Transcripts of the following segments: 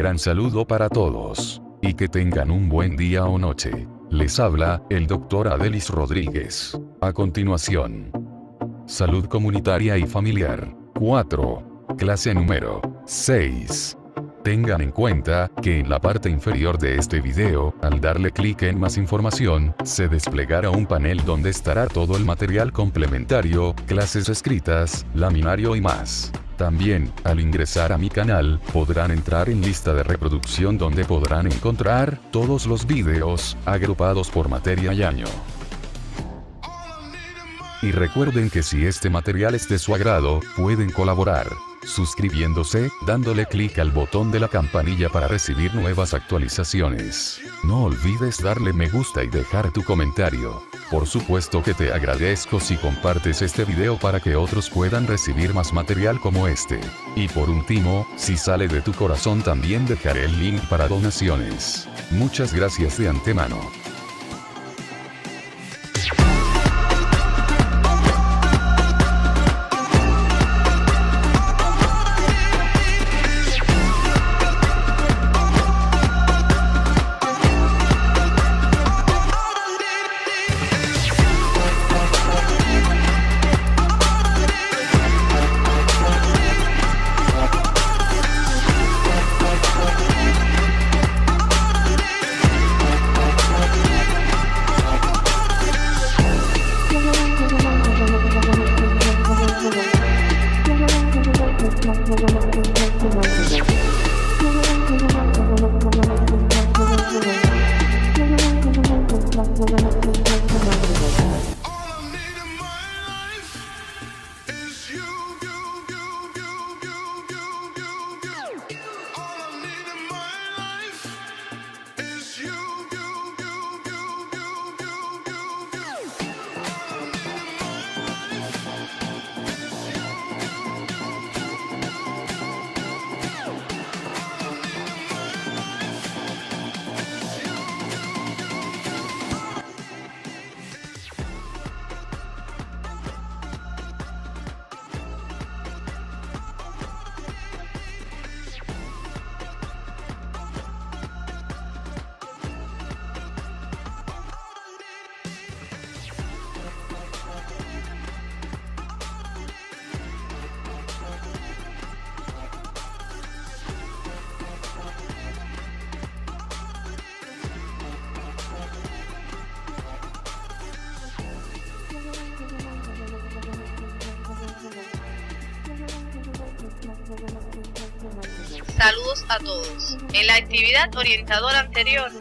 gran saludo para todos. Y que tengan un buen día o noche. Les habla, el Dr. Adelis Rodríguez. A continuación. Salud comunitaria y familiar. 4. Clase número 6. Tengan en cuenta que en la parte inferior de este video, al darle clic en más información, se desplegará un panel donde estará todo el material complementario, clases escritas, laminario y más. También, al ingresar a mi canal, podrán entrar en lista de reproducción donde podrán encontrar todos los videos, agrupados por materia y año. Y recuerden que si este material es de su agrado, pueden colaborar suscribiéndose, dándole clic al botón de la campanilla para recibir nuevas actualizaciones. No olvides darle me gusta y dejar tu comentario. Por supuesto que te agradezco si compartes este video para que otros puedan recibir más material como este. Y por último, si sale de tu corazón también dejaré el link para donaciones. Muchas gracias de antemano. Saludos a todos. En la actividad orientadora anterior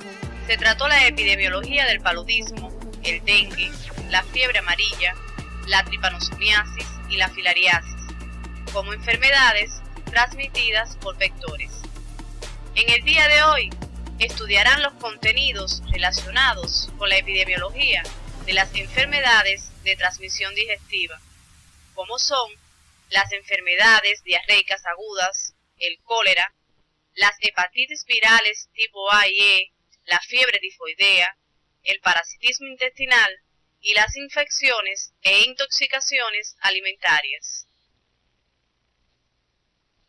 se trató la epidemiología del paludismo, el dengue, la fiebre amarilla, la tripanosomiasis y la filariasis, como enfermedades transmitidas por vectores. En el día de hoy estudiarán los contenidos relacionados con la epidemiología de las enfermedades de transmisión digestiva, como son las enfermedades diarreicas agudas, el cólera, las hepatitis virales tipo A y E, la fiebre tifoidea, el parasitismo intestinal y las infecciones e intoxicaciones alimentarias.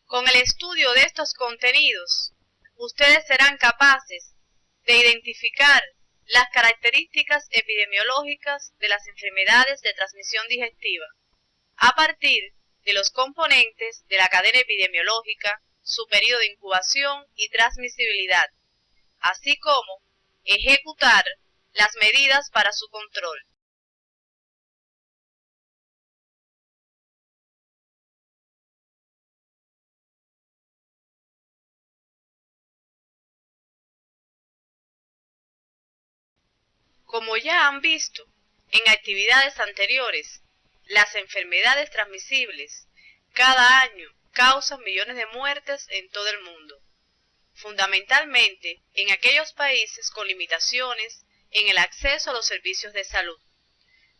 Con el estudio de estos contenidos, ustedes serán capaces de identificar las características epidemiológicas de las enfermedades de transmisión digestiva, a partir de los componentes de la cadena epidemiológica, su periodo de incubación y transmisibilidad, así como ejecutar las medidas para su control. Como ya han visto en actividades anteriores, las enfermedades transmisibles cada año causan millones de muertes en todo el mundo, fundamentalmente en aquellos países con limitaciones en el acceso a los servicios de salud,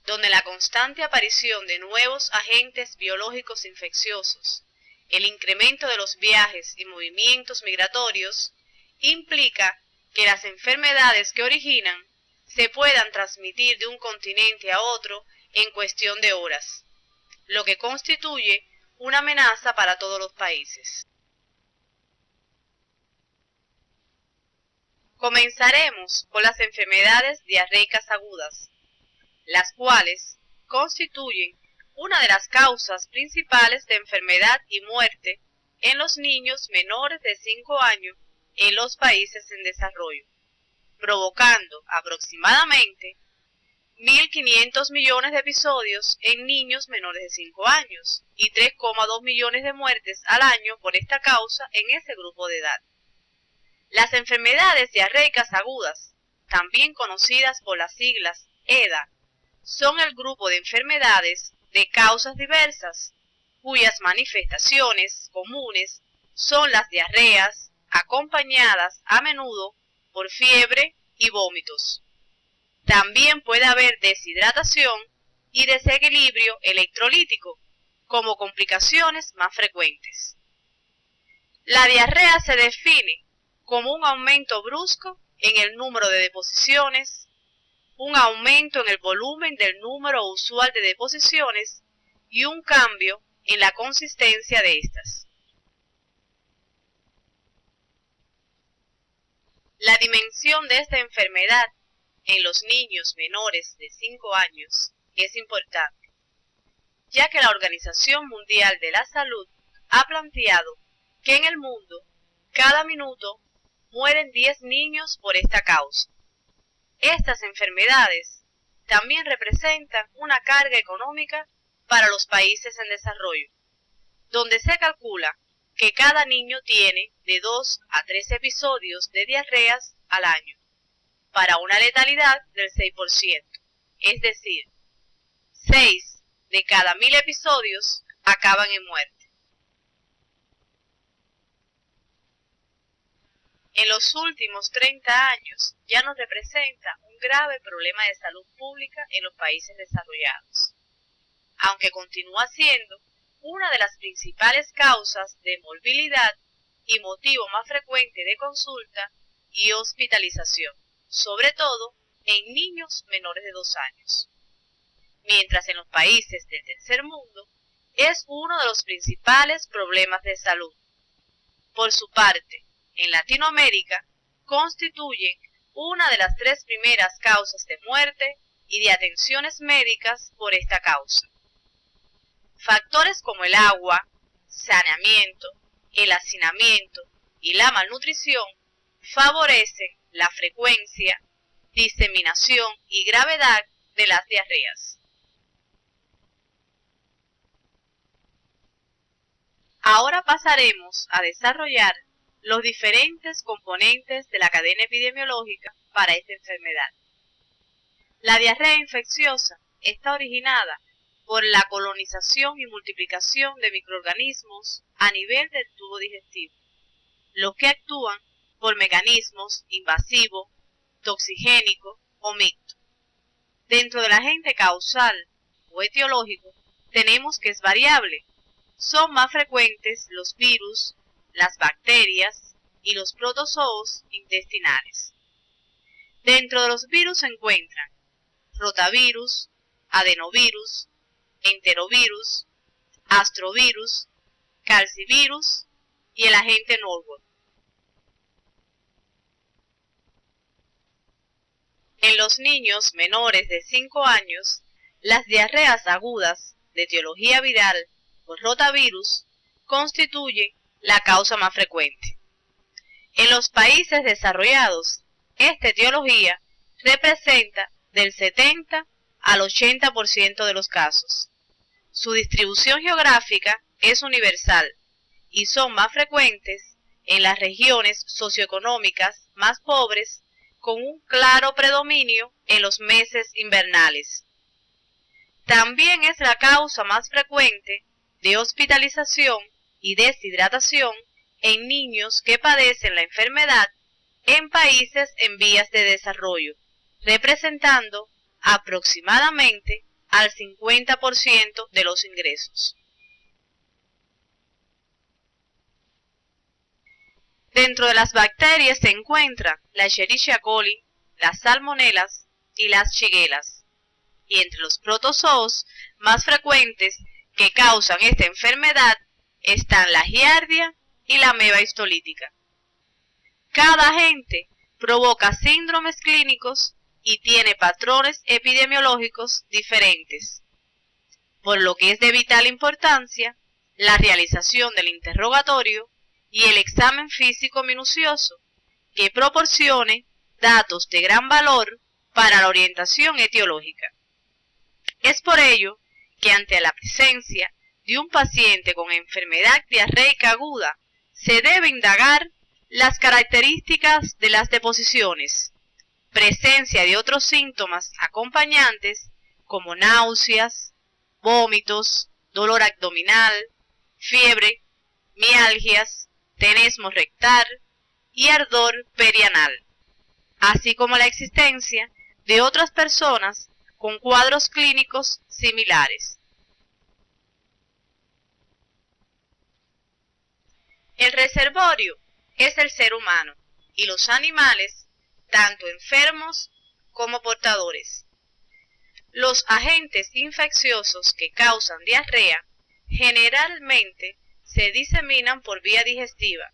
donde la constante aparición de nuevos agentes biológicos infecciosos, el incremento de los viajes y movimientos migratorios, implica que las enfermedades que originan se puedan transmitir de un continente a otro en cuestión de horas, lo que constituye una amenaza para todos los países. Comenzaremos con las enfermedades diarreicas agudas, las cuales constituyen una de las causas principales de enfermedad y muerte en los niños menores de 5 años en los países en desarrollo, provocando aproximadamente 1.500 millones de episodios en niños menores de 5 años y 3,2 millones de muertes al año por esta causa en ese grupo de edad. Las enfermedades diarreicas agudas, también conocidas por las siglas EDA, son el grupo de enfermedades de causas diversas, cuyas manifestaciones comunes son las diarreas, acompañadas a menudo por fiebre y vómitos. También puede haber deshidratación y desequilibrio electrolítico como complicaciones más frecuentes. La diarrea se define como un aumento brusco en el número de deposiciones, un aumento en el volumen del número usual de deposiciones y un cambio en la consistencia de estas. La dimensión de esta enfermedad en los niños menores de 5 años es importante, ya que la Organización Mundial de la Salud ha planteado que en el mundo cada minuto mueren 10 niños por esta causa. Estas enfermedades también representan una carga económica para los países en desarrollo, donde se calcula que cada niño tiene de 2 a 3 episodios de diarreas al año, para una letalidad del 6%, es decir, 6 de cada 1.000 episodios acaban en muerte. En los últimos 30 años ya nos representa un grave problema de salud pública en los países desarrollados, aunque continúa siendo una de las principales causas de morbilidad y motivo más frecuente de consulta y hospitalización, sobre todo en niños menores de 2 años. Mientras en los países del tercer mundo es uno de los principales problemas de salud. Por su parte, en Latinoamérica constituye una de las 3 primeras causas de muerte y de atenciones médicas por esta causa. Factores como el agua, saneamiento, el hacinamiento y la malnutrición favorecen la frecuencia, diseminación y gravedad de las diarreas. Ahora pasaremos a desarrollar los diferentes componentes de la cadena epidemiológica para esta enfermedad. La diarrea infecciosa está originada por la colonización y multiplicación de microorganismos a nivel del tubo digestivo, los que actúan por mecanismos invasivo, toxigénico o mixto. Dentro del agente causal o etiológico tenemos que es variable. Son más frecuentes los virus, las bacterias y los protozoos intestinales. Dentro de los virus se encuentran rotavirus, adenovirus, enterovirus, astrovirus, calcivirus y el agente Norwood. En los niños menores de 5 años, las diarreas agudas de etiología viral o rotavirus constituyen la causa más frecuente. En los países desarrollados, esta etiología representa del 70 al 80% de los casos. Su distribución geográfica es universal y son más frecuentes en las regiones socioeconómicas más pobres, con un claro predominio en los meses invernales. También es la causa más frecuente de hospitalización y deshidratación en niños que padecen la enfermedad en países en vías de desarrollo, representando aproximadamente al 50% de los ingresos. Dentro de las bacterias se encuentran la Escherichia coli, las salmonelas y las shigellas, y entre los protozoos más frecuentes que causan esta enfermedad están la giardia y la ameba histolítica. Cada agente provoca síndromes clínicos y tiene patrones epidemiológicos diferentes, por lo que es de vital importancia la realización del interrogatorio y el examen físico minucioso que proporcione datos de gran valor para la orientación etiológica. Es por ello que ante la presencia de un paciente con enfermedad diarreica aguda, se debe indagar las características de las deposiciones, presencia de otros síntomas acompañantes como náuseas, vómitos, dolor abdominal, fiebre, mialgias, tenesmo rectal y ardor perianal, así como la existencia de otras personas con cuadros clínicos similares. El reservorio es el ser humano y los animales, tanto enfermos como portadores. Los agentes infecciosos que causan diarrea generalmente se diseminan por vía digestiva,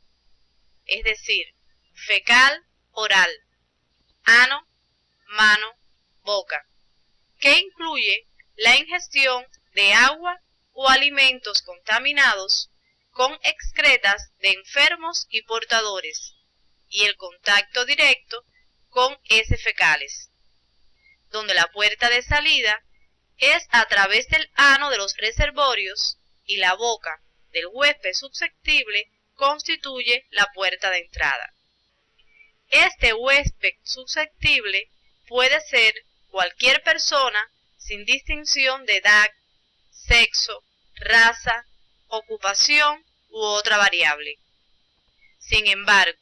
es decir, fecal, oral, ano, mano, boca, que incluye la ingestión de agua o alimentos contaminados con excretas de enfermos y portadores, y el contacto directo con heces fecales, donde la puerta de salida es a través del ano de los reservorios y la boca del huésped susceptible constituye la puerta de entrada. Este huésped susceptible puede ser cualquier persona sin distinción de edad, sexo, raza, ocupación u otra variable. Sin embargo,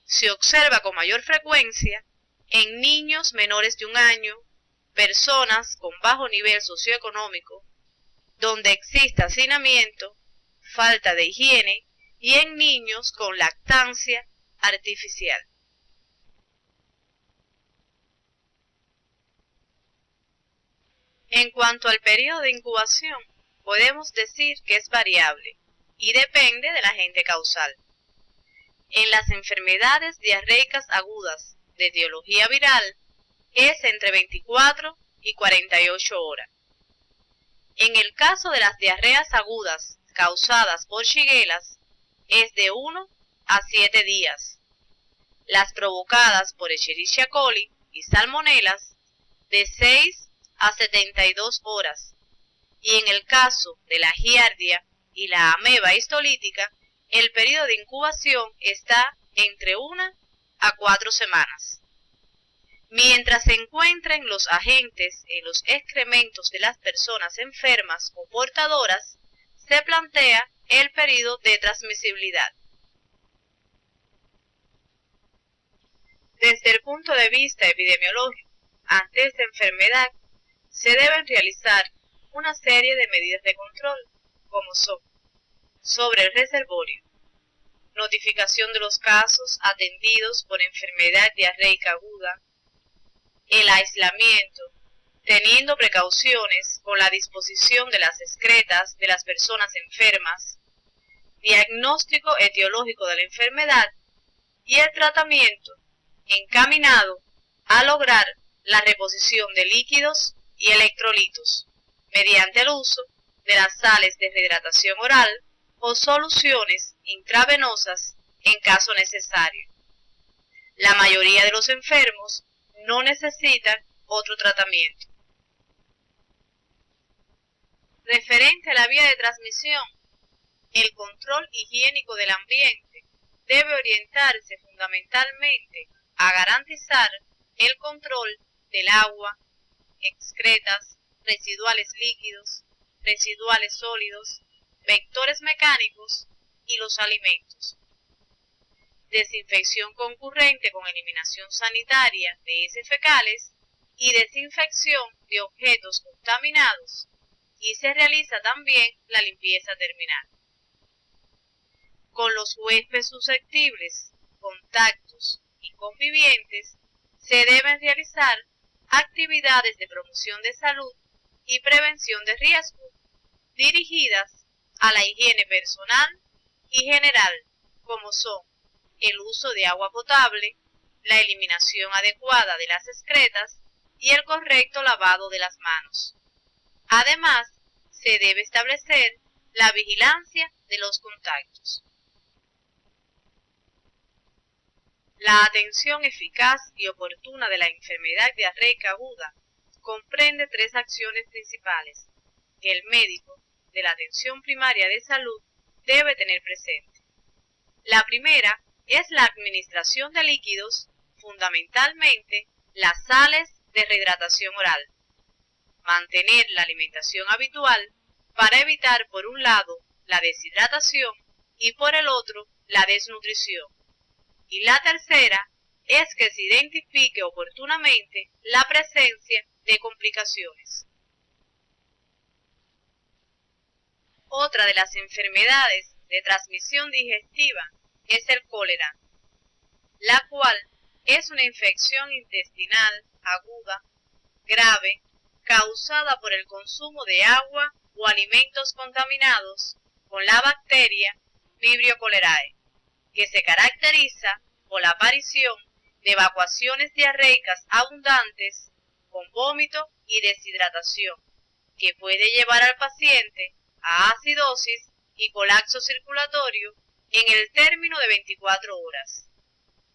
se observa con mayor frecuencia en niños menores de 1 año, personas con bajo nivel socioeconómico, donde existe hacinamiento, falta de higiene y en niños con lactancia artificial. En cuanto al periodo de incubación, podemos decir que es variable y depende del agente causal. En las enfermedades diarreicas agudas de etiología viral es entre 24 y 48 horas. En el caso de las diarreas agudas causadas por shiguelas es de 1 a 7 días. Las provocadas por Escherichia coli y salmonelas de 6 a 72 horas. Y en el caso de la giardia y la ameba histolítica, el periodo de incubación está entre 1 a 4 semanas. Mientras se encuentren los agentes en los excrementos de las personas enfermas o portadoras, se plantea el periodo de transmisibilidad. Desde el punto de vista epidemiológico, ante esta enfermedad, se deben realizar una serie de medidas de control, como son: sobre el reservorio, notificación de los casos atendidos por enfermedad diarreica aguda, el aislamiento, teniendo precauciones con la disposición de las excretas de las personas enfermas, diagnóstico etiológico de la enfermedad y el tratamiento encaminado a lograr la reposición de líquidos y electrolitos mediante el uso de las sales de rehidratación oral o soluciones intravenosas en caso necesario. La mayoría de los enfermos no necesitan otro tratamiento. Referente a la vía de transmisión, el control higiénico del ambiente debe orientarse fundamentalmente a garantizar el control del agua, excretas, residuales líquidos, residuales sólidos, vectores mecánicos y los alimentos. Desinfección concurrente con eliminación sanitaria de heces fecales y desinfección de objetos contaminados, y se realiza también la limpieza terminal. Con los huéspedes susceptibles, contactos y convivientes se deben realizar actividades de promoción de salud y prevención de riesgo dirigidas a la higiene personal y general, como son el uso de agua potable, la eliminación adecuada de las excretas y el correcto lavado de las manos. Además, se debe establecer la vigilancia de los contactos. La atención eficaz y oportuna de la enfermedad diarreica aguda comprende tres acciones principales que el médico de la atención primaria de salud debe tener presente. La primera es la administración de líquidos, fundamentalmente las sales de rehidratación oral. Mantener la alimentación habitual para evitar por un lado la deshidratación y por el otro la desnutrición. Y la tercera es que se identifique oportunamente la presencia de complicaciones. Otra de las enfermedades de transmisión digestiva es el cólera, la cual es una infección intestinal aguda, grave, causada por el consumo de agua o alimentos contaminados con la bacteria Vibrio cholerae, que se caracteriza por la aparición de evacuaciones diarreicas abundantes con vómito y deshidratación, que puede llevar al paciente a acidosis y colapso circulatorio en el término de 24 horas,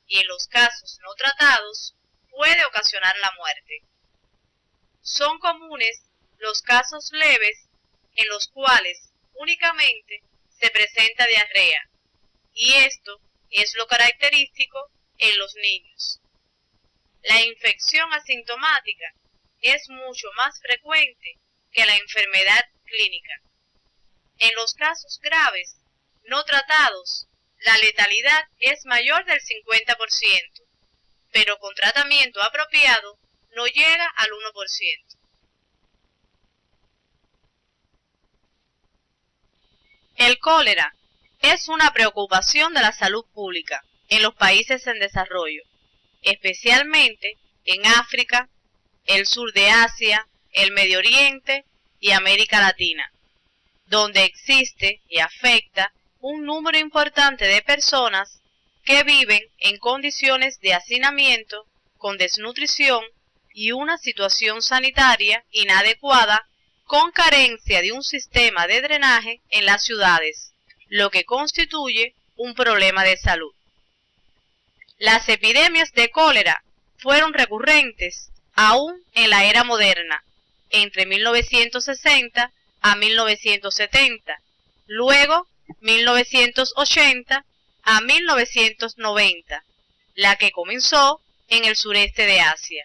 y en los casos no tratados puede ocasionar la muerte. Son comunes los casos leves en los cuales únicamente se presenta diarrea, y esto es lo característico en los niños. La infección asintomática es mucho más frecuente que la enfermedad clínica. En los casos graves no tratados, la letalidad es mayor del 50%, pero con tratamiento apropiado no llega al 1%. El cólera es una preocupación de la salud pública en los países en desarrollo, especialmente en África, el sur de Asia, el Medio Oriente y América Latina, donde existe y afecta un número importante de personas que viven en condiciones de hacinamiento, con desnutrición y una situación sanitaria inadecuada, con carencia de un sistema de drenaje en las ciudades, lo que constituye un problema de salud. Las epidemias de cólera fueron recurrentes aún en la era moderna, entre 1960 a 1970, luego 1980 a 1990, la que comenzó en el sureste de Asia,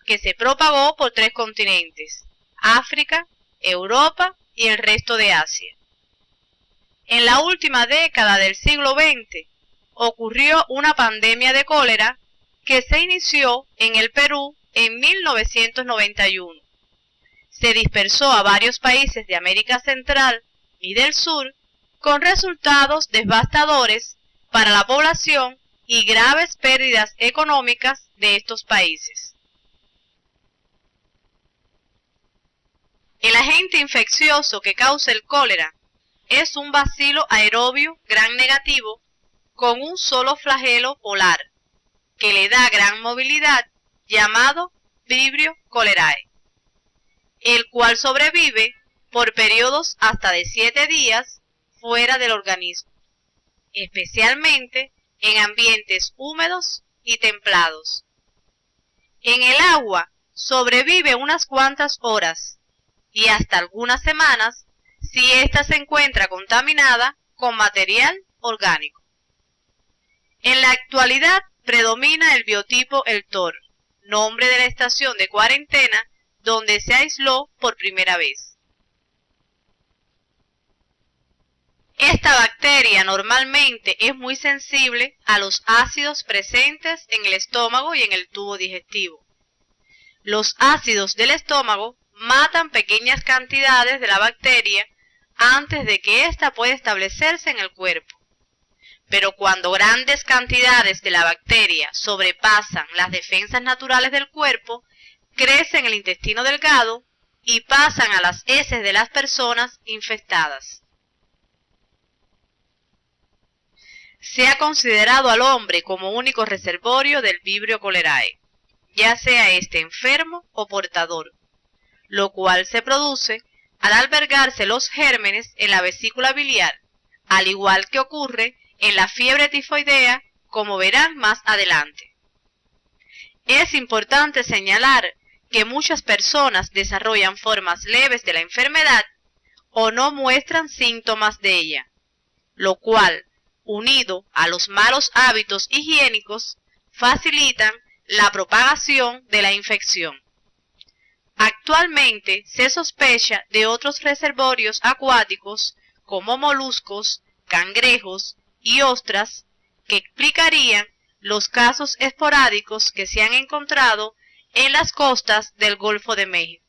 que se propagó por 3 continentes, África, Europa y el resto de Asia. En la última década del siglo XX ocurrió una pandemia de cólera que se inició en el Perú en 1991. Se dispersó a varios países de América Central y del Sur con resultados devastadores para la población y graves pérdidas económicas de estos países. El agente infeccioso que causa el cólera es un bacilo aerobio gram negativo con un solo flagelo polar que le da gran movilidad, llamado Vibrio cholerae, el cual sobrevive por periodos hasta de 7 días fuera del organismo, especialmente en ambientes húmedos y templados. En el agua sobrevive unas cuantas horas y hasta algunas semanas si ésta se encuentra contaminada con material orgánico. En la actualidad predomina el biotipo El Tor, nombre de la estación de cuarentena donde se aisló por primera vez. Esta bacteria normalmente es muy sensible a los ácidos presentes en el estómago y en el tubo digestivo. Los ácidos del estómago matan pequeñas cantidades de la bacteria antes de que ésta pueda establecerse en el cuerpo. Pero cuando grandes cantidades de la bacteria sobrepasan las defensas naturales del cuerpo, crecen en el intestino delgado y pasan a las heces de las personas infestadas. se ha considerado al hombre como único reservorio del Vibrio cholerae, ya sea este enfermo o portador, lo cual se produce al albergarse los gérmenes en la vesícula biliar, al igual que ocurre en la fiebre tifoidea, como verán más adelante. Es importante señalar que muchas personas desarrollan formas leves de la enfermedad o no muestran síntomas de ella, lo cual, unido a los malos hábitos higiénicos, facilitan la propagación de la infección. Actualmente se sospecha de otros reservorios acuáticos como moluscos, cangrejos y ostras que explicarían los casos esporádicos que se han encontrado en las costas del Golfo de México.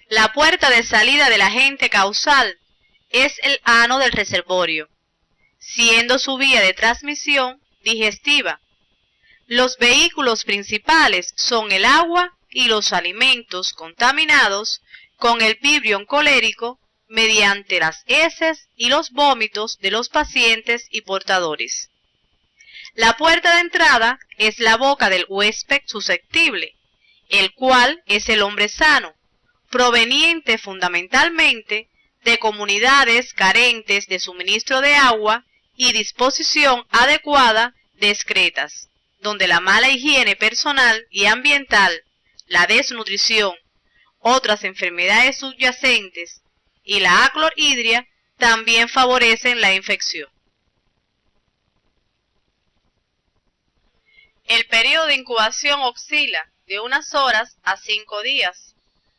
La puerta de salida del agente causal es el ano del reservorio, siendo su vía de transmisión digestiva. Los vehículos principales son el agua y los alimentos contaminados con el Vibrio colérico mediante las heces y los vómitos de los pacientes y portadores. La puerta de entrada es la boca del huésped susceptible, el cual es el hombre sano, proveniente fundamentalmente de comunidades carentes de suministro de agua y disposición adecuada de excretas, donde la mala higiene personal y ambiental, la desnutrición, otras enfermedades subyacentes y la aclorhidria también favorecen la infección. El periodo de incubación oscila de unas horas a 5 días,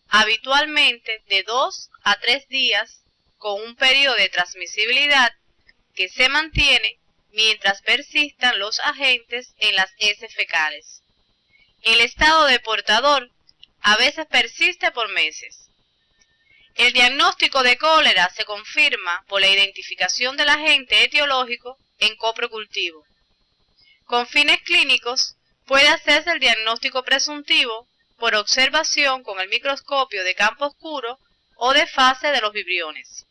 habitualmente de 2 a 3 días, con un periodo de transmisibilidad que se mantiene mientras persistan los agentes en las heces fecales. El estado de portador a veces persiste por meses. El diagnóstico de cólera se confirma por la identificación del agente etiológico en coprocultivo. Con fines clínicos, puede hacerse el diagnóstico presuntivo por observación con el microscopio de campo oscuro o de fase de los vibriones.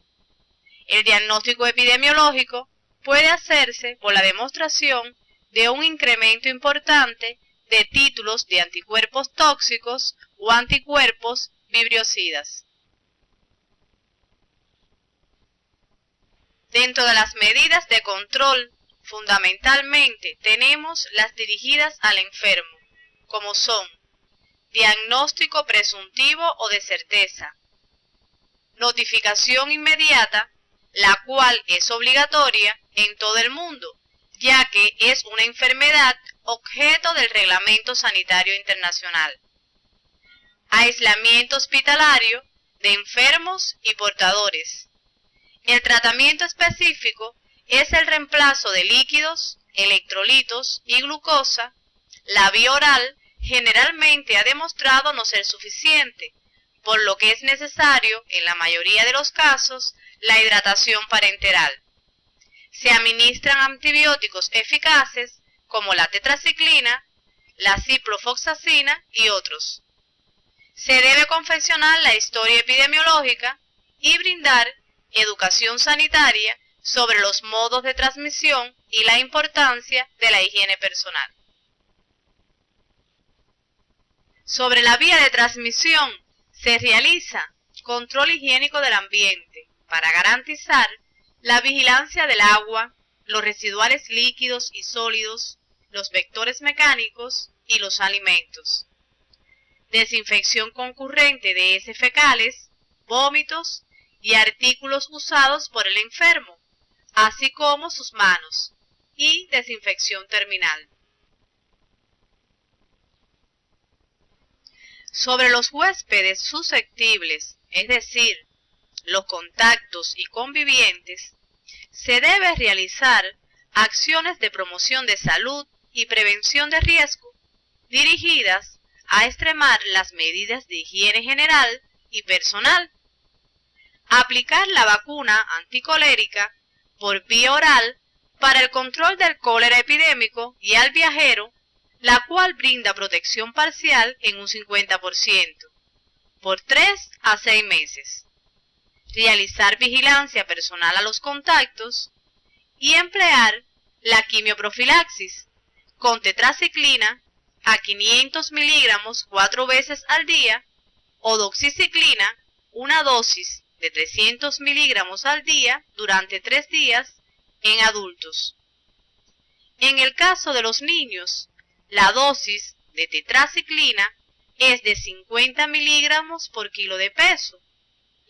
El diagnóstico epidemiológico puede hacerse por la demostración de un incremento importante de títulos de anticuerpos tóxicos o anticuerpos vibriocidas. Dentro de las medidas de control, fundamentalmente tenemos las dirigidas al enfermo, como son diagnóstico presuntivo o de certeza, notificación inmediata, la cual es obligatoria en todo el mundo, ya que es una enfermedad objeto del Reglamento Sanitario Internacional. Aislamiento hospitalario de enfermos y portadores. El tratamiento específico es el reemplazo de líquidos, electrolitos y glucosa. La vía oral generalmente ha demostrado no ser suficiente, por lo que es necesario, en la mayoría de los casos, la hidratación parenteral. Se administran antibióticos eficaces como la tetraciclina, la ciprofloxacina y otros. Se debe confeccionar la historia epidemiológica y brindar educación sanitaria sobre los modos de transmisión y la importancia de la higiene personal. Sobre la vía de transmisión se realiza control higiénico del ambiente para garantizar la vigilancia del agua, los residuales líquidos y sólidos, los vectores mecánicos y los alimentos. Desinfección concurrente de heces fecales, vómitos y artículos usados por el enfermo, así como sus manos, y desinfección terminal. Sobre los huéspedes susceptibles, es decir, los contactos y convivientes, se debe realizar acciones de promoción de salud y prevención de riesgo, dirigidas a extremar las medidas de higiene general y personal. Aplicar la vacuna anticolérica por vía oral para el control del cólera epidémico y al viajero, la cual brinda protección parcial en un 50%, por 3 a 6 meses. realizar vigilancia personal a los contactos y emplear la quimioprofilaxis con tetraciclina a 500 miligramos 4 veces al día o doxiciclina, una dosis de 300 miligramos al día durante 3 días en adultos. En el caso de los niños, la dosis de tetraciclina es de 50 miligramos por kilo de peso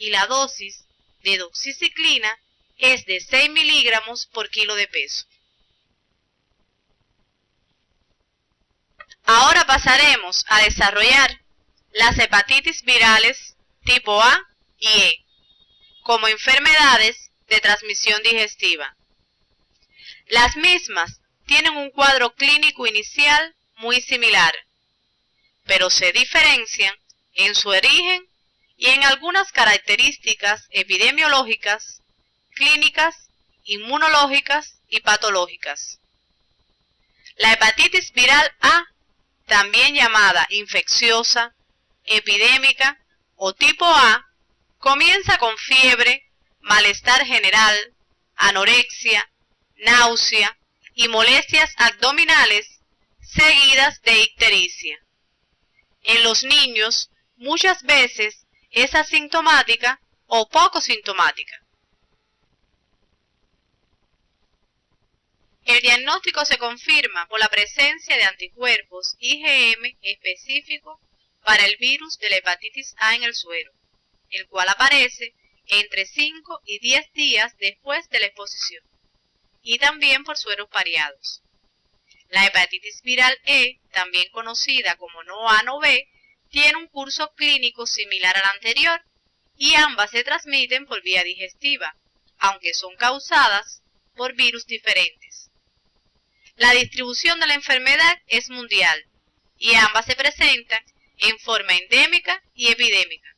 y la dosis de doxiciclina es de 6 miligramos por kilo de peso. Ahora pasaremos a desarrollar las hepatitis virales tipo A y E como enfermedades de transmisión digestiva. Las mismas tienen un cuadro clínico inicial muy similar, pero se diferencian en su origen y en algunas características epidemiológicas, clínicas, inmunológicas y patológicas. La hepatitis viral A, también llamada infecciosa, epidémica o tipo A, comienza con fiebre, malestar general, anorexia, náusea y molestias abdominales seguidas de ictericia. En los niños, muchas veces es asintomática o poco sintomática. El diagnóstico se confirma por la presencia de anticuerpos IgM específicos para el virus de la hepatitis A en el suero, el cual aparece entre 5 y 10 días después de la exposición, y también por sueros pareados. La hepatitis viral E, también conocida como no A no B, tiene un curso clínico similar al anterior y ambas se transmiten por vía digestiva, aunque son causadas por virus diferentes. La distribución de la enfermedad es mundial y ambas se presentan en forma endémica y epidémica.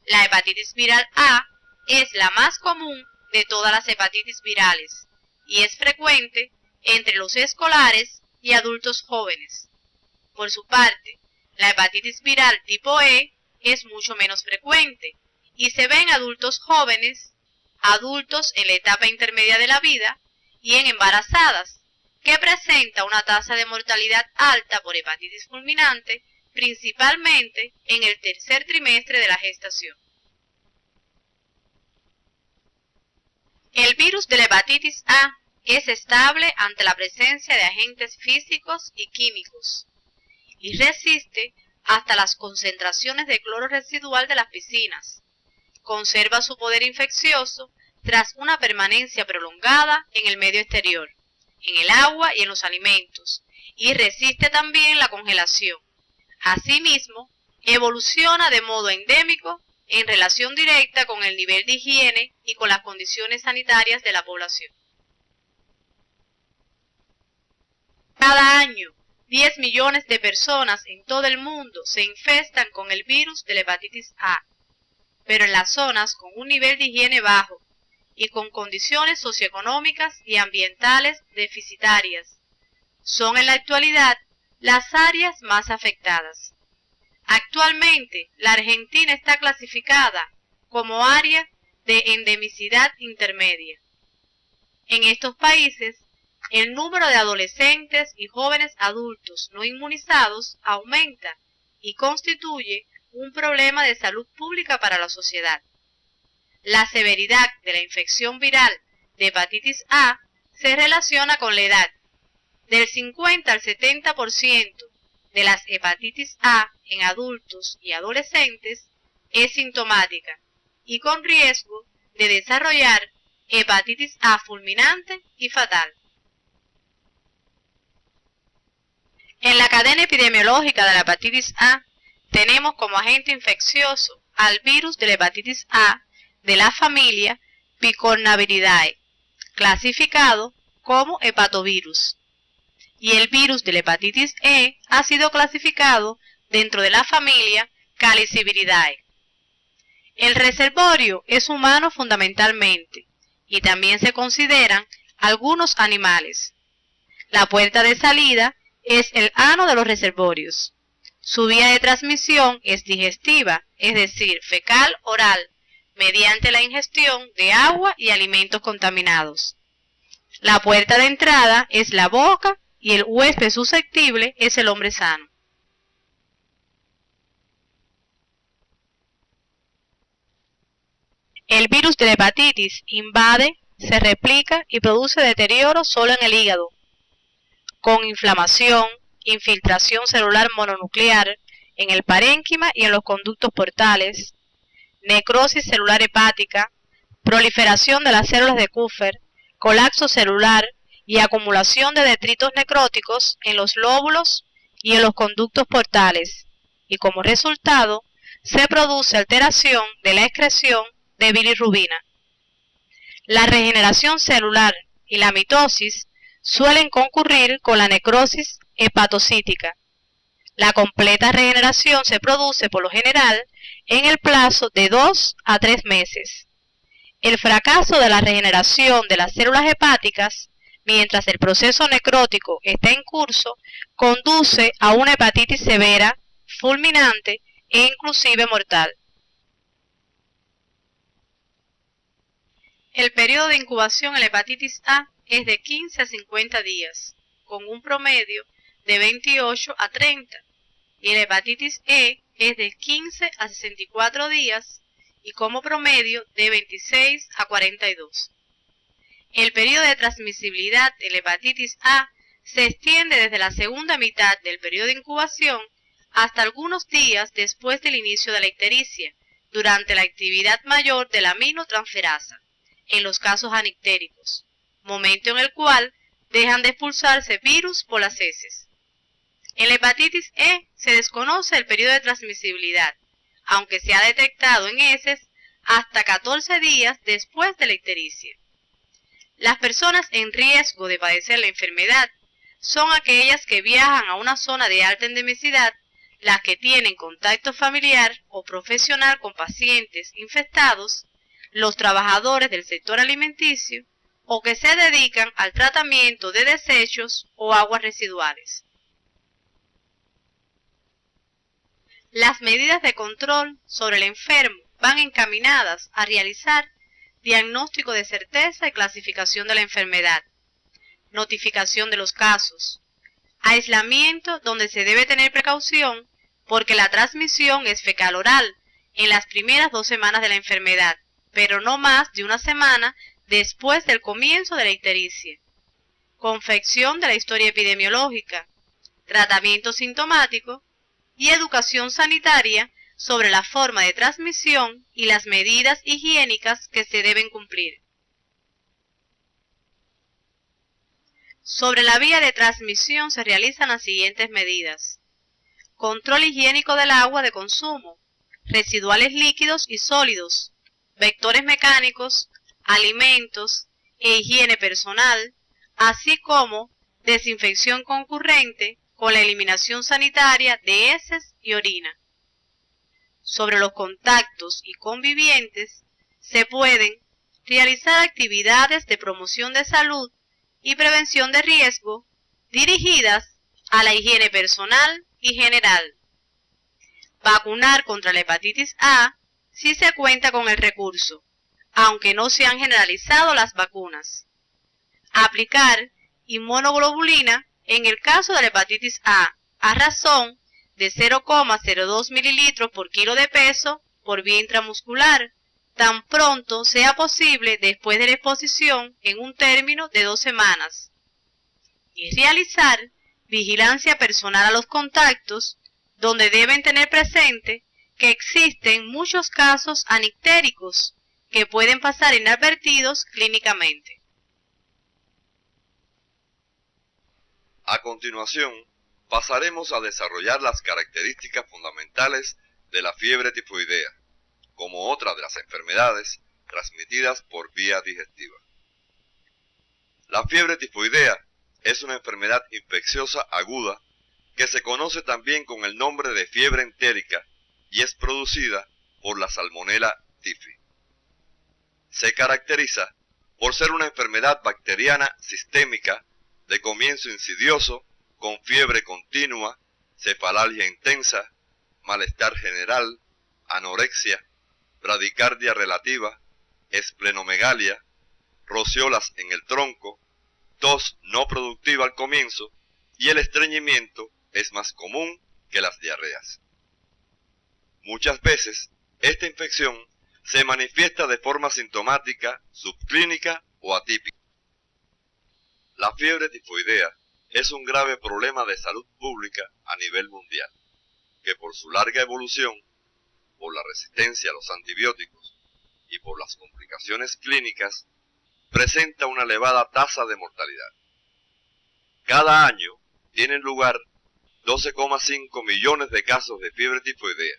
La hepatitis viral A es la más común de todas las hepatitis virales y es frecuente entre los escolares y adultos jóvenes. Por su parte, la hepatitis viral tipo E es mucho menos frecuente y se ve en adultos jóvenes, adultos en la etapa intermedia de la vida y en embarazadas, que presenta una tasa de mortalidad alta por hepatitis fulminante, principalmente en el tercer trimestre de la gestación. El virus de la hepatitis A es estable ante la presencia de agentes físicos y químicos y resiste hasta las concentraciones de cloro residual de las piscinas. Conserva su poder infeccioso tras una permanencia prolongada en el medio exterior, en el agua y en los alimentos, y resiste también la congelación. Asimismo, evoluciona de modo endémico en relación directa con el nivel de higiene y con las condiciones sanitarias de la población. Cada año, 10 millones de personas en todo el mundo se infestan con el virus de la hepatitis A, pero en las zonas con un nivel de higiene bajo y con condiciones socioeconómicas y ambientales deficitarias. Son en la actualidad las áreas más afectadas. Actualmente, la Argentina está clasificada como área de endemicidad intermedia. En estos países, el número de adolescentes y jóvenes adultos no inmunizados aumenta y constituye un problema de salud pública para la sociedad. La severidad de la infección viral de hepatitis A se relaciona con la edad. Del 50 al 70% de las hepatitis A en adultos y adolescentes es sintomática y con riesgo de desarrollar hepatitis A fulminante y fatal. En la cadena epidemiológica de la hepatitis A tenemos como agente infeccioso al virus de la hepatitis A de la familia Picornaviridae, clasificado como hepatovirus, y el virus de la hepatitis E ha sido clasificado dentro de la familia Caliciviridae. El reservorio es humano fundamentalmente, y también se consideran algunos animales. La puerta de salida es el ano de los reservorios. Su vía de transmisión es digestiva, es decir, fecal-oral, mediante la ingestión de agua y alimentos contaminados. La puerta de entrada es la boca y el huésped susceptible es el hombre sano. El virus de la hepatitis invade, se replica y produce deterioro solo en el hígado, con inflamación, infiltración celular mononuclear en el parénquima y en los conductos portales, necrosis celular hepática, proliferación de las células de Kupffer, colapso celular y acumulación de detritos necróticos en los lóbulos y en los conductos portales, y como resultado se produce alteración de la excreción de bilirrubina. La regeneración celular y la mitosis suelen concurrir con la necrosis hepatocítica. La completa regeneración se produce por lo general en el plazo de 2 a 3 meses. El fracaso de la regeneración de las células hepáticas mientras el proceso necrótico está en curso conduce a una hepatitis severa, fulminante e inclusive mortal. El periodo de incubación en la hepatitis A es de 15 a 50 días, con un promedio de 28 a 30, y la hepatitis E es de 15 a 64 días y como promedio de 26 a 42. El periodo de transmisibilidad de la hepatitis A se extiende desde la segunda mitad del periodo de incubación hasta algunos días después del inicio de la ictericia, durante la actividad mayor de la aminotransferasa, en los casos anictéricos, momento en el cual dejan de expulsarse virus por las heces. En la hepatitis E se desconoce el periodo de transmisibilidad, aunque se ha detectado en heces hasta 14 días después de la ictericia. Las personas en riesgo de padecer la enfermedad son aquellas que viajan a una zona de alta endemicidad, las que tienen contacto familiar o profesional con pacientes infectados, los trabajadores del sector alimenticio o que se dedican al tratamiento de desechos o aguas residuales. Las medidas de control sobre el enfermo van encaminadas a realizar diagnóstico de certeza y clasificación de la enfermedad, notificación de los casos, aislamiento donde se debe tener precaución porque la transmisión es fecal-oral en las primeras 2 semanas de la enfermedad, pero no más de 1 semana después del comienzo de la ictericia, confección de la historia epidemiológica, tratamiento sintomático y educación sanitaria sobre la forma de transmisión y las medidas higiénicas que se deben cumplir. Sobre la vía de transmisión se realizan las siguientes medidas: control higiénico del agua de consumo, residuales líquidos y sólidos, vectores mecánicos, alimentos e higiene personal, así como desinfección concurrente con la eliminación sanitaria de heces y orina. Sobre los contactos y convivientes, se pueden realizar actividades de promoción de salud y prevención de riesgo dirigidas a la higiene personal y general. Vacunar contra la hepatitis A si se cuenta con el recurso, aunque no se han generalizado las vacunas. Aplicar inmunoglobulina en el caso de la hepatitis A razón de 0,02 mililitros por kilo de peso por vía intramuscular, tan pronto sea posible después de la exposición en un término de 2 semanas. Y realizar vigilancia personal a los contactos, donde deben tener presente que existen muchos casos anictéricos que pueden pasar inadvertidos clínicamente. A continuación, pasaremos a desarrollar las características fundamentales de la fiebre tifoidea, como otra de las enfermedades transmitidas por vía digestiva. La fiebre tifoidea es una enfermedad infecciosa aguda que se conoce también con el nombre de fiebre entérica y es producida por la Salmonella typhi. Se caracteriza por ser una enfermedad bacteriana sistémica de comienzo insidioso, con fiebre continua, cefalgia intensa, malestar general, anorexia, bradicardia relativa, esplenomegalia, rociolas en el tronco, tos no productiva al comienzo y el estreñimiento es más común que las diarreas. Muchas veces, esta infección se manifiesta de forma sintomática, subclínica o atípica. La fiebre tifoidea es un grave problema de salud pública a nivel mundial, que por su larga evolución, por la resistencia a los antibióticos y por las complicaciones clínicas, presenta una elevada tasa de mortalidad. Cada año tienen lugar 12,5 millones de casos de fiebre tifoidea.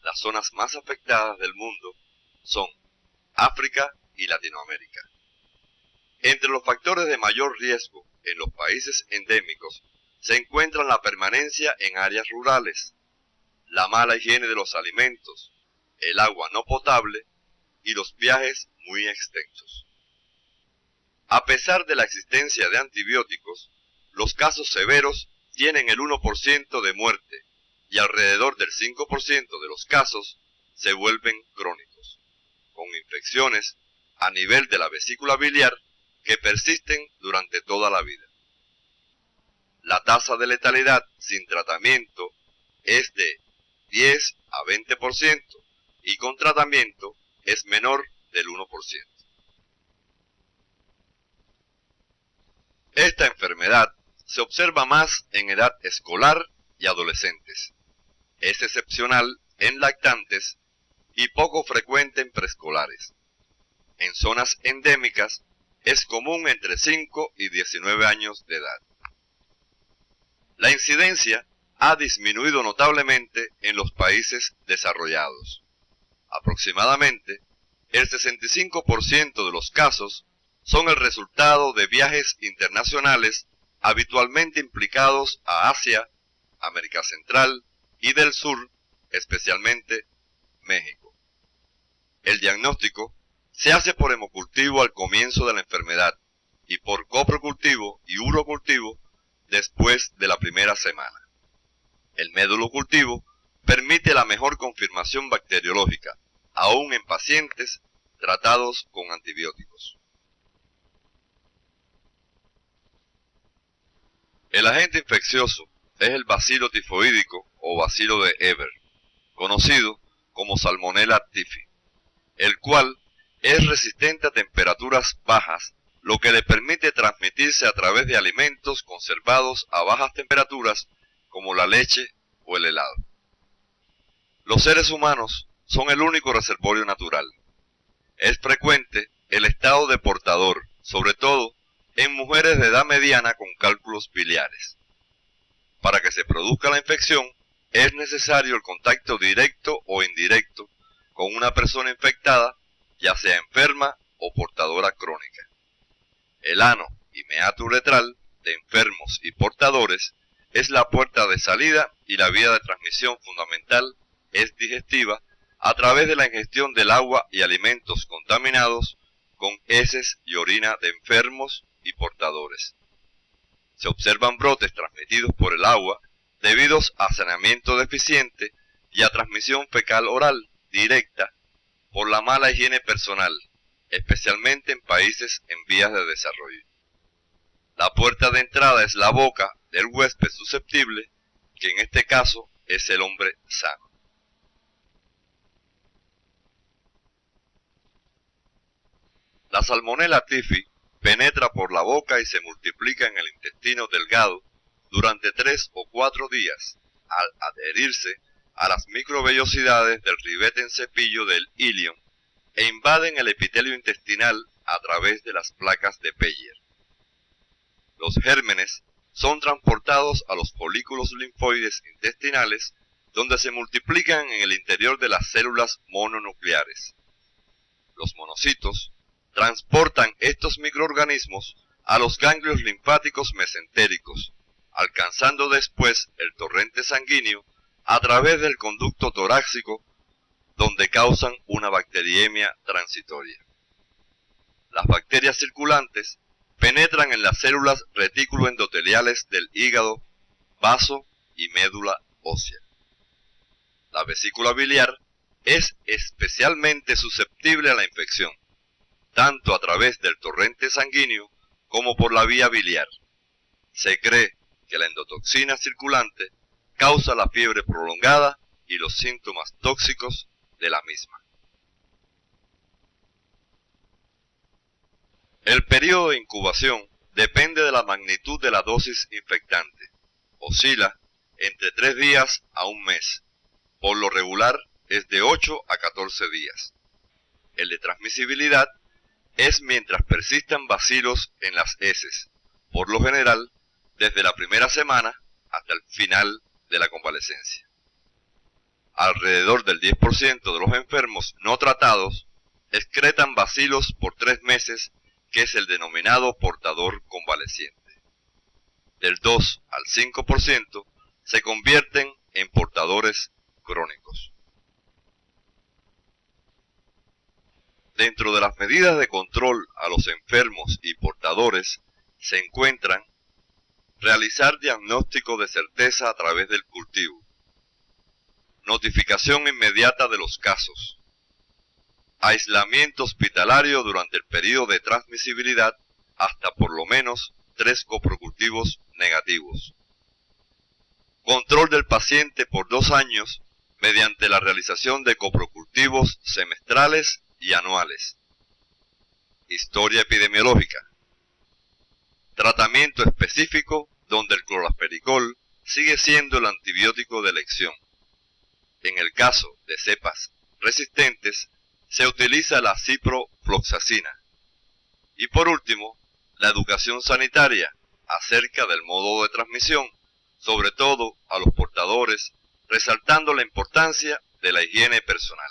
Las zonas más afectadas del mundo son África y Latinoamérica. Entre los factores de mayor riesgo en los países endémicos se encuentran la permanencia en áreas rurales, la mala higiene de los alimentos, el agua no potable y los viajes muy extensos. A pesar de la existencia de antibióticos, los casos severos tienen el 1% de muerte y alrededor del 5% de los casos se vuelven crónicos, con infecciones a nivel de la vesícula biliar que persisten durante toda la vida. La tasa de letalidad sin tratamiento es de 10 a 20% y con tratamiento es menor del 1%. Esta enfermedad se observa más en edad escolar y adolescentes. Es excepcional en lactantes y poco frecuente en preescolares. En zonas endémicas es común entre 5 y 19 años de edad. La incidencia ha disminuido notablemente en los países desarrollados. Aproximadamente el 65% de los casos son el resultado de viajes internacionales habitualmente implicados a Asia, América Central y del Sur, especialmente México. El diagnóstico se hace por hemocultivo al comienzo de la enfermedad y por coprocultivo y urocultivo después de la primera semana. El médulo cultivo permite la mejor confirmación bacteriológica, aún en pacientes tratados con antibióticos. El agente infeccioso es el bacilo tifoideo o bacilo de Eber, conocido como Salmonella typhi, el cual es resistente a temperaturas bajas, lo que le permite transmitirse a través de alimentos conservados a bajas temperaturas como la leche o el helado. Los seres humanos son el único reservorio natural. Es frecuente el estado de portador, sobre todo en mujeres de edad mediana con cálculos biliares. Para que se produzca la infección, es necesario el contacto directo o indirecto con una persona infectada, ya sea enferma o portadora crónica. El ano y meato uretral de enfermos y portadores es la puerta de salida y la vía de transmisión fundamental es digestiva a través de la ingestión del agua y alimentos contaminados con heces y orina de enfermos y portadores. Se observan brotes transmitidos por el agua debidos a saneamiento deficiente y a transmisión fecal oral directa por la mala higiene personal, especialmente en países en vías de desarrollo. La puerta de entrada es la boca del huésped susceptible, que en este caso es el hombre sano. La Salmonella typhi penetra por la boca y se multiplica en el intestino delgado durante 3 o 4 días, al adherirse a las microvellosidades del ribete en cepillo del ilion e invaden el epitelio intestinal a través de las placas de Peyer. Los gérmenes son transportados a los folículos linfoides intestinales, donde se multiplican en el interior de las células mononucleares. Los monocitos transportan estos microorganismos a los ganglios linfáticos mesentéricos, alcanzando después el torrente sanguíneo a través del conducto torácico, donde causan una bacteriemia transitoria. Las bacterias circulantes penetran en las células retículoendoteliales del hígado, vaso y médula ósea. La vesícula biliar es especialmente susceptible a la infección, tanto a través del torrente sanguíneo como por la vía biliar. Se cree que la endotoxina circulante causa la fiebre prolongada y los síntomas tóxicos de la misma. El periodo de incubación depende de la magnitud de la dosis infectante. Oscila entre 3 días a un mes. Por lo regular es de 8 a 14 días. El de transmisibilidad es mientras persistan bacilos en las heces, por lo general desde la primera semana hasta el final de la convalecencia. Alrededor del 10% de los enfermos no tratados excretan bacilos por 3 meses, que es el denominado portador convaleciente. Del 2 al 5% se convierten en portadores crónicos. Dentro de las medidas de control a los enfermos y portadores se encuentran realizar diagnóstico de certeza a través del cultivo, notificación inmediata de los casos, aislamiento hospitalario durante el periodo de transmisibilidad hasta por lo menos 3 coprocultivos negativos, control del paciente por 2 años mediante la realización de coprocultivos semestrales y anuales, historia epidemiológica, tratamiento específico donde el cloraspericol sigue siendo el antibiótico de elección. En el caso de cepas resistentes, se utiliza la ciprofloxacina. Y por último, la educación sanitaria acerca del modo de transmisión, sobre todo a los portadores, resaltando la importancia de la higiene personal.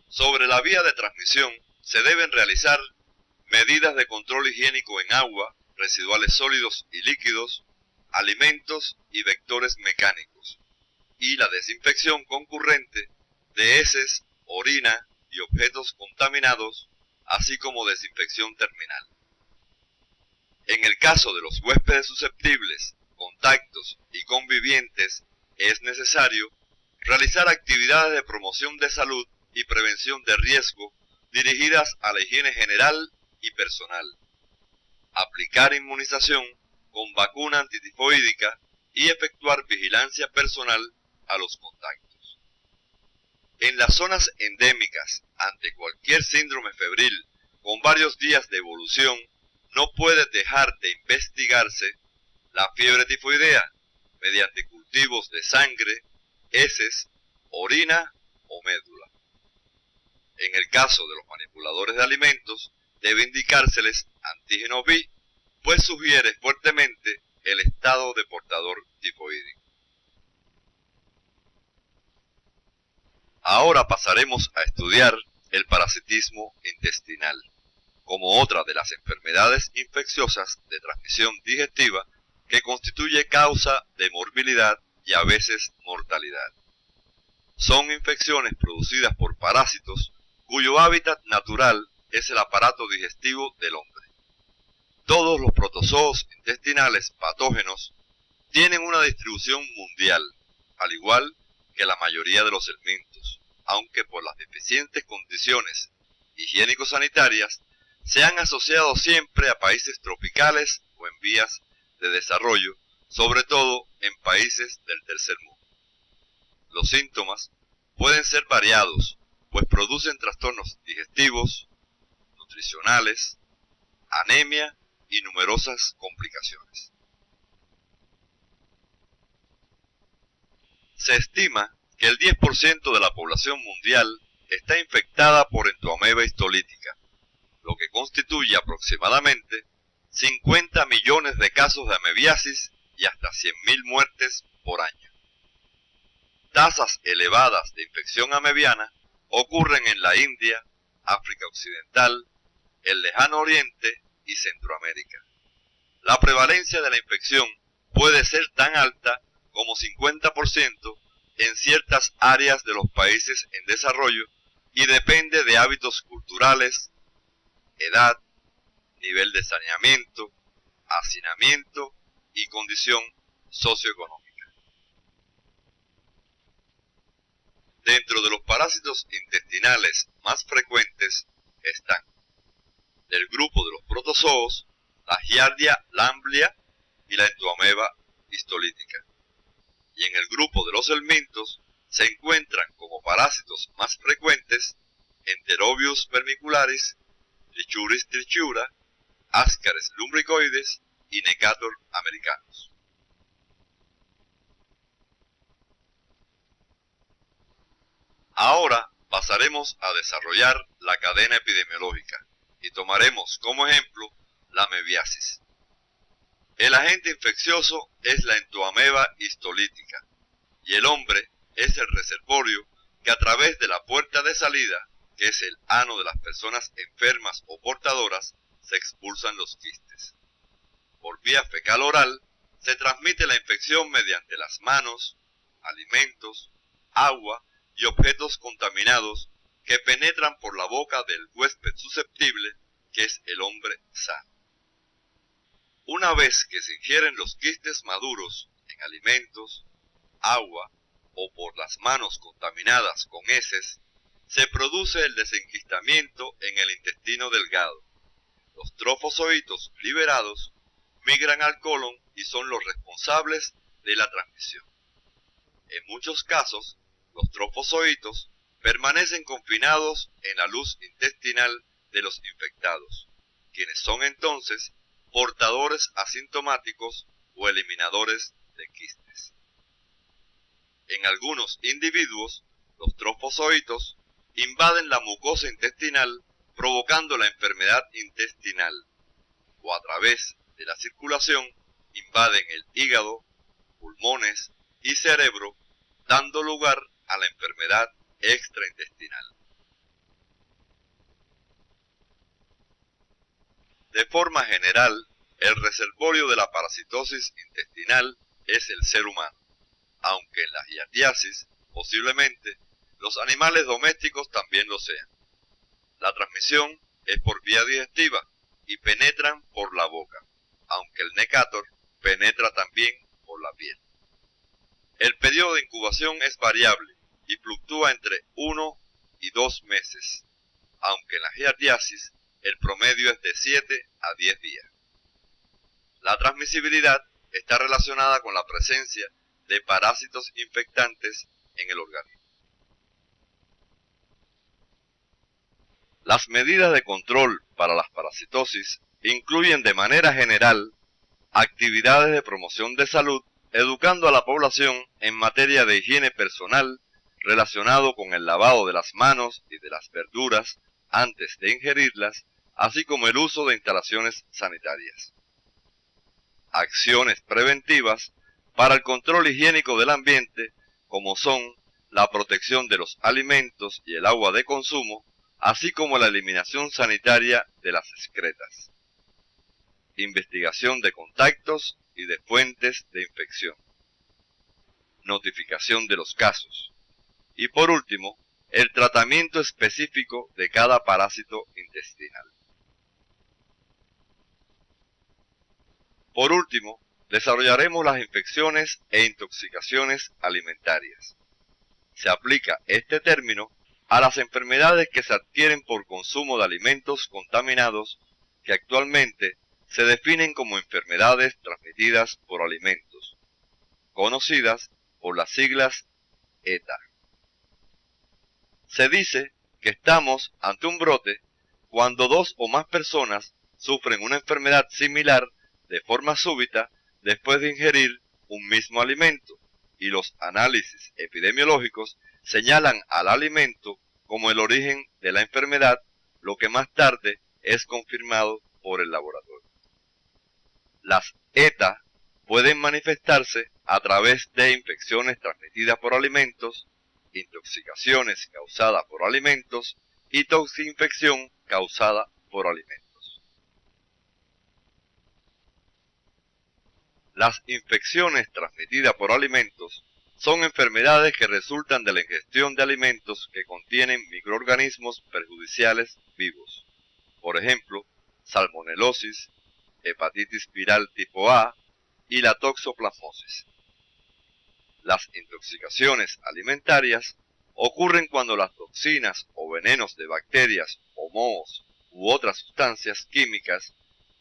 Sobre la vía de transmisión, se deben realizar medidas de control higiénico en agua, residuales sólidos y líquidos, alimentos y vectores mecánicos, y la desinfección concurrente de heces, orina y objetos contaminados, así como desinfección terminal. En el caso de los huéspedes susceptibles, contactos y convivientes, es necesario realizar actividades de promoción de salud y prevención de riesgo dirigidas a la higiene general y personal, aplicar inmunización con vacuna antitifoidea y efectuar vigilancia personal a los contactos. En las zonas endémicas, ante cualquier síndrome febril con varios días de evolución, no puede dejar de investigarse la fiebre tifoidea mediante cultivos de sangre, heces, orina o médula. En el caso de los manipuladores de alimentos, debe indicárseles antígeno B, pues sugiere fuertemente el estado de portador tifoideo. Ahora pasaremos a estudiar el parasitismo intestinal, como otra de las enfermedades infecciosas de transmisión digestiva que constituye causa de morbilidad y a veces mortalidad. Son infecciones producidas por parásitos cuyo hábitat natural es el aparato digestivo del hombre. Todos los protozoos intestinales patógenos tienen una distribución mundial, al igual que la mayoría de los helmintos, aunque por las deficientes condiciones higiénico-sanitarias se han asociado siempre a países tropicales o en vías de desarrollo, sobre todo en países del tercer mundo. Los síntomas pueden ser variados, pues producen trastornos digestivos, nutricionales, anemia y numerosas complicaciones. Se estima que el 10% de la población mundial está infectada por entoameba histolítica, lo que constituye aproximadamente 50 millones de casos de amebiasis y hasta 100.000 muertes por año. Tasas elevadas de infección amebiana ocurren en la India, África Occidental, el Lejano Oriente y Centroamérica. La prevalencia de la infección puede ser tan alta como 50% en ciertas áreas de los países en desarrollo y depende de hábitos culturales, edad, nivel de saneamiento, hacinamiento y condición socioeconómica. Dentro de los parásitos intestinales más frecuentes están del grupo de los protozoos, la Giardia lamblia y la Entoameba histolítica. Y en el grupo de los helmintos se encuentran como parásitos más frecuentes Enterobius vermicularis, Trichuris trichura, Ascaris lumbricoides y Necator americanus. Ahora pasaremos a desarrollar la cadena epidemiológica y tomaremos como ejemplo la mebiasis. El agente infeccioso es la Entoameba histolítica y el hombre es el reservorio que a través de la puerta de salida, que es el ano de las personas enfermas o portadoras, se expulsan los quistes. Por vía fecal oral se transmite la infección mediante las manos, alimentos, agua y objetos contaminados que penetran por la boca del huésped susceptible, que es el hombre sano. Una vez que se ingieren los quistes maduros en alimentos, agua o por las manos contaminadas con heces, se produce el desenquistamiento en el intestino delgado. Los trofozoitos liberados migran al colon y son los responsables de la transmisión. En muchos casos, los trofozoitos permanecen confinados en la luz intestinal de los infectados, quienes son entonces portadores asintomáticos o eliminadores de quistes. En algunos individuos, los trofozoitos invaden la mucosa intestinal provocando la enfermedad intestinal, o a través de la circulación invaden el hígado, pulmones y cerebro, dando lugar a la enfermedad extraintestinal. De forma general, el reservorio de la parasitosis intestinal es el ser humano, aunque en la giardiasis, posiblemente, los animales domésticos también lo sean. La transmisión es por vía digestiva y penetran por la boca, aunque el Necator penetra también por la piel. El periodo de incubación es variable y fluctúa entre 1 y 2 meses, aunque en la giardiasis el promedio es de 7 a 10 días. La transmisibilidad está relacionada con la presencia de parásitos infectantes en el organismo. Las medidas de control para las parasitosis incluyen de manera general actividades de promoción de salud, educando a la población en materia de higiene personal relacionado con el lavado de las manos y de las verduras antes de ingerirlas, así como el uso de instalaciones sanitarias. Acciones preventivas para el control higiénico del ambiente, como son la protección de los alimentos y el agua de consumo, así como la eliminación sanitaria de las excretas. Investigación de contactos y de fuentes de infección. Notificación de los casos. Y por último, el tratamiento específico de cada parásito intestinal. Por último, desarrollaremos las infecciones e intoxicaciones alimentarias. Se aplica este término a las enfermedades que se adquieren por consumo de alimentos contaminados, que actualmente se definen como enfermedades transmitidas por alimentos, conocidas por las siglas ETA. Se dice que estamos ante un brote cuando 2 o más personas sufren una enfermedad similar de forma súbita después de ingerir un mismo alimento, y los análisis epidemiológicos señalan al alimento como el origen de la enfermedad, lo que más tarde es confirmado por el laboratorio. Las ETA pueden manifestarse a través de infecciones transmitidas por alimentos, intoxicaciones causadas por alimentos y toxinfección causada por alimentos. Las infecciones transmitidas por alimentos son enfermedades que resultan de la ingestión de alimentos que contienen microorganismos perjudiciales vivos. Por ejemplo, salmonelosis, hepatitis viral tipo A y la toxoplasmosis. Las intoxicaciones alimentarias ocurren cuando las toxinas o venenos de bacterias o mohos u otras sustancias químicas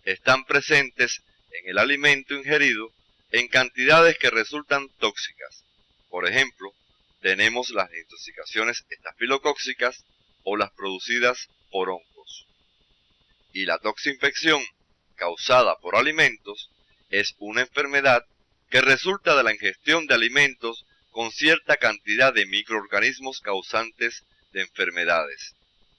están presentes en el alimento ingerido en cantidades que resultan tóxicas. Por ejemplo, tenemos las intoxicaciones estafilocóxicas o las producidas por hongos. Y la toxinfección causada por alimentos es una enfermedad que resulta de la ingestión de alimentos con cierta cantidad de microorganismos causantes de enfermedades,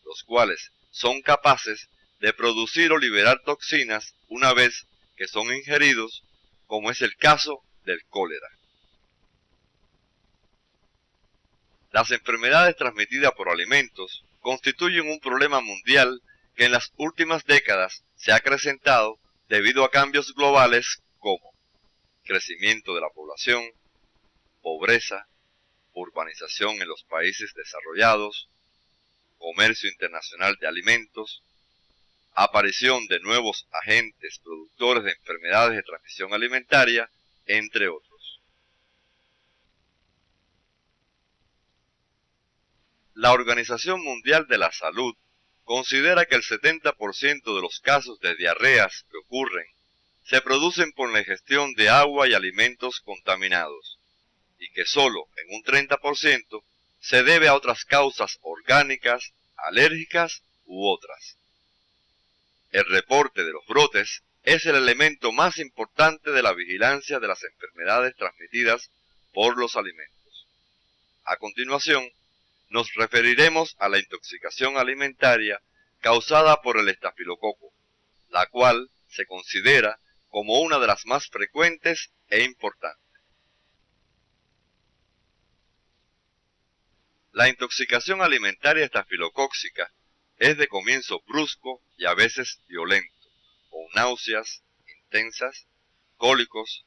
los cuales son capaces de producir o liberar toxinas una vez que son ingeridos, como es el caso del cólera. Las enfermedades transmitidas por alimentos constituyen un problema mundial que en las últimas décadas se ha acrecentado debido a cambios globales como crecimiento de la población, pobreza, urbanización en los países desarrollados, comercio internacional de alimentos, aparición de nuevos agentes productores de enfermedades de transmisión alimentaria, entre otros. La Organización Mundial de la Salud considera que el 70% de los casos de diarreas que ocurren se producen por la ingestión de agua y alimentos contaminados, y que solo en un 30% se debe a otras causas orgánicas, alérgicas u otras. El reporte de los brotes es el elemento más importante de la vigilancia de las enfermedades transmitidas por los alimentos. A continuación, nos referiremos a la intoxicación alimentaria causada por el estafilococo, la cual se considera como una de las más frecuentes e importantes. La intoxicación alimentaria estafilocóxica es de comienzo brusco y a veces violento, con náuseas intensas, cólicos,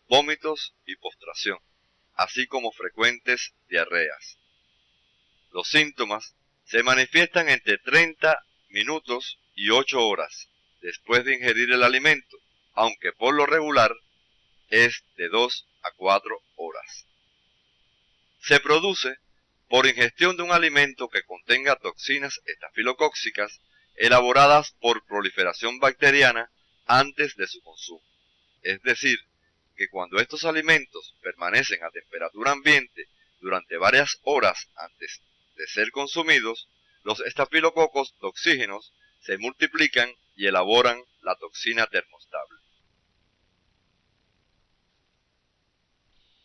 vómitos y postración, así como frecuentes diarreas. Los síntomas se manifiestan entre 30 minutos y 8 horas después de ingerir el alimento, aunque por lo regular es de 2 a 4 horas. Se produce por ingestión de un alimento que contenga toxinas estafilocóxicas elaboradas por proliferación bacteriana antes de su consumo. Es decir, que cuando estos alimentos permanecen a temperatura ambiente durante varias horas antes de ser consumidos, los estafilococos toxígenos se multiplican y elaboran la toxina termostable.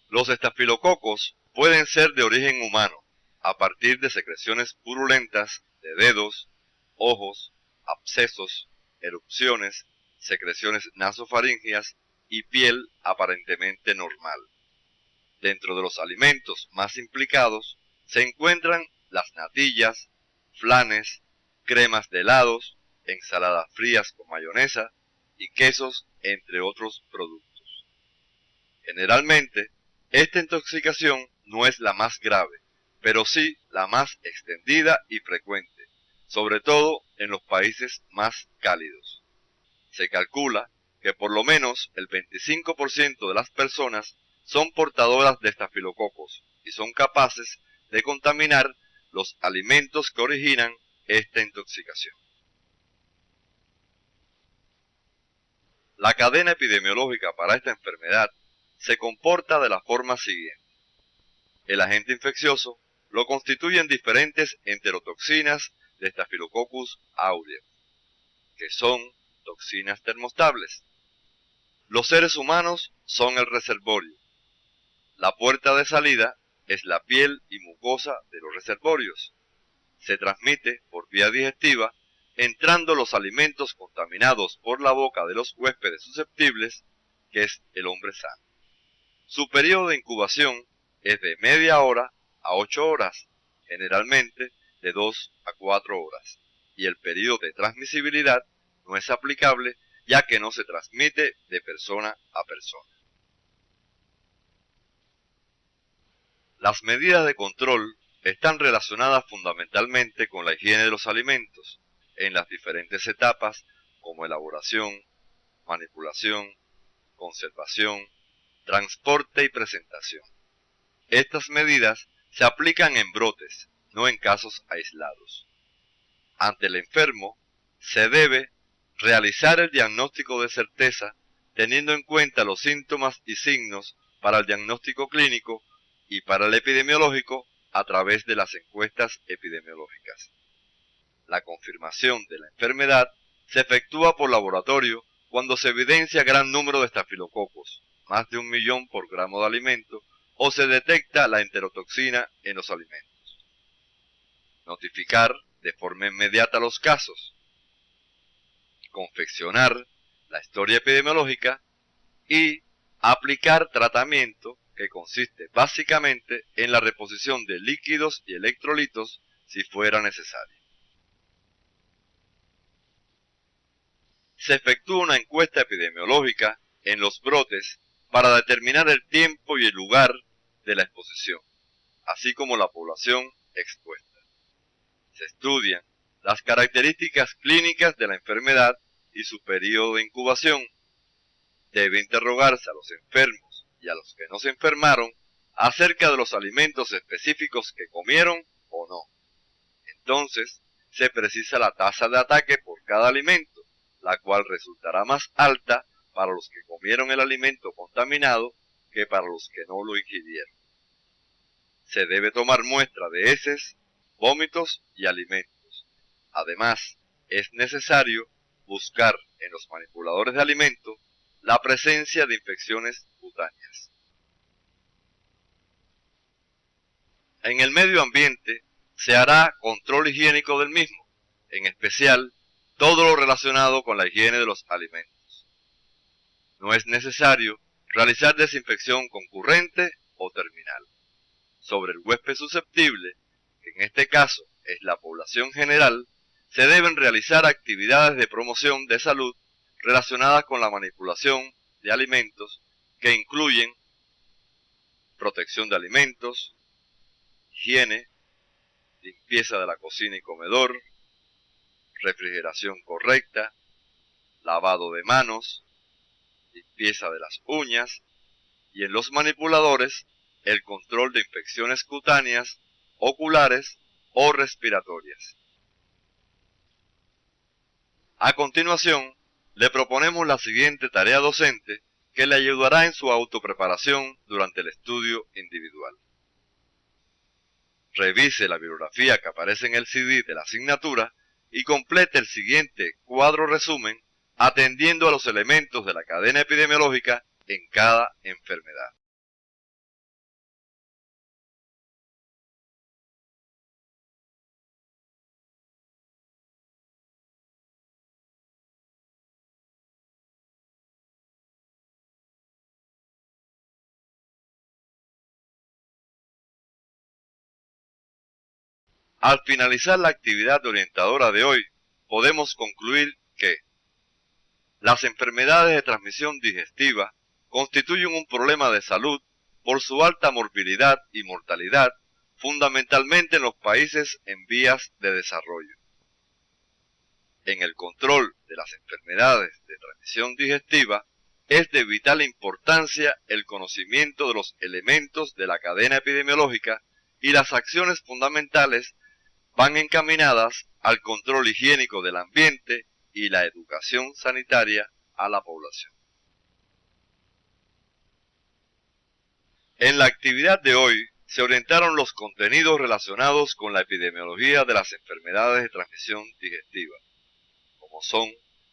Los estafilococos pueden ser de origen humano, a partir de secreciones purulentas de dedos, ojos, abscesos, erupciones, secreciones nasofaríngeas y piel aparentemente normal. Dentro de los alimentos más implicados se encuentran las natillas, flanes, cremas de helados, ensaladas frías con mayonesa y quesos, entre otros productos. Generalmente, esta intoxicación no es la más grave, pero sí la más extendida y frecuente, sobre todo en los países más cálidos. Se calcula que por lo menos el 25% de las personas son portadoras de estafilococos y son capaces de contaminar los alimentos que originan esta intoxicación. La cadena epidemiológica para esta enfermedad se comporta de la forma siguiente. El agente infeccioso lo constituyen diferentes enterotoxinas de Staphylococcus aureus, que son toxinas termostables. Los seres humanos son el reservorio. La puerta de salida es la piel y mucosa de los reservorios. Se transmite por vía digestiva, entrando los alimentos contaminados por la boca de los huéspedes susceptibles, que es el hombre sano. Su periodo de incubación es de media hora a 8 horas, generalmente de 2 a 4 horas, y el periodo de transmisibilidad no es aplicable ya que no se transmite de persona a persona. Las medidas de control están relacionadas fundamentalmente con la higiene de los alimentos en las diferentes etapas como elaboración, manipulación, conservación, transporte y presentación. Estas medidas se aplican en brotes, no en casos aislados. Ante el enfermo, se debe realizar el diagnóstico de certeza teniendo en cuenta los síntomas y signos para el diagnóstico clínico y para el epidemiológico a través de las encuestas epidemiológicas. La confirmación de la enfermedad se efectúa por laboratorio cuando se evidencia gran número de estafilococos, más de 1 millón por gramo de alimento, o se detecta la enterotoxina en los alimentos. Notificar de forma inmediata los casos. Confeccionar la historia epidemiológica y aplicar tratamiento que consiste básicamente en la reposición de líquidos y electrolitos si fuera necesario. Se efectúa una encuesta epidemiológica en los brotes para determinar el tiempo y el lugar de la exposición, así como la población expuesta. Se estudian las características clínicas de la enfermedad y su periodo de incubación. Debe interrogarse a los enfermos y a los que no se enfermaron acerca de los alimentos específicos que comieron o no. Entonces, se precisa la tasa de ataque por cada alimento, la cual resultará más alta para los que comieron el alimento contaminado que para los que no lo ingirieron. Se debe tomar muestra de heces, vómitos y alimentos. Además, es necesario buscar en los manipuladores de alimentos la presencia de infecciones cutáneas. En el medio ambiente se hará control higiénico del mismo, en especial todo lo relacionado con la higiene de los alimentos. No es necesario realizar desinfección concurrente o terminal. Sobre el huésped susceptible, que en este caso es la población general, se deben realizar actividades de promoción de salud relacionadas con la manipulación de alimentos que incluyen protección de alimentos, higiene, limpieza de la cocina y comedor, refrigeración correcta, lavado de manos, limpieza de las uñas y en los manipuladores el control de infecciones cutáneas, oculares o respiratorias. A continuación, le proponemos la siguiente tarea docente que le ayudará en su autopreparación durante el estudio individual. Revise la bibliografía que aparece en el CD de la asignatura y complete el siguiente cuadro resumen atendiendo a los elementos de la cadena epidemiológica en cada enfermedad. Al finalizar la actividad orientadora de hoy, podemos concluir que las enfermedades de transmisión digestiva constituyen un problema de salud por su alta morbilidad y mortalidad, fundamentalmente en los países en vías de desarrollo. En el control de las enfermedades de transmisión digestiva es de vital importancia el conocimiento de los elementos de la cadena epidemiológica y las acciones fundamentales van encaminadas al control higiénico del ambiente y la educación sanitaria a la población. En la actividad de hoy se orientaron los contenidos relacionados con la epidemiología de las enfermedades de transmisión digestiva, como son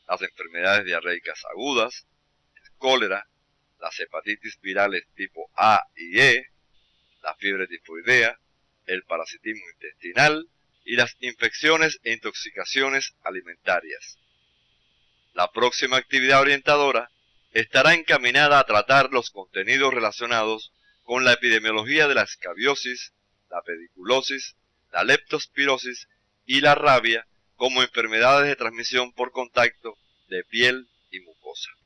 las enfermedades diarreicas agudas, el cólera, las hepatitis virales tipo A y E, la fiebre tifoidea, el parasitismo intestinal y las infecciones e intoxicaciones alimentarias. La próxima actividad orientadora estará encaminada a tratar los contenidos relacionados con la epidemiología de la escabiosis, la pediculosis, la leptospirosis y la rabia como enfermedades de transmisión por contacto de piel y mucosa.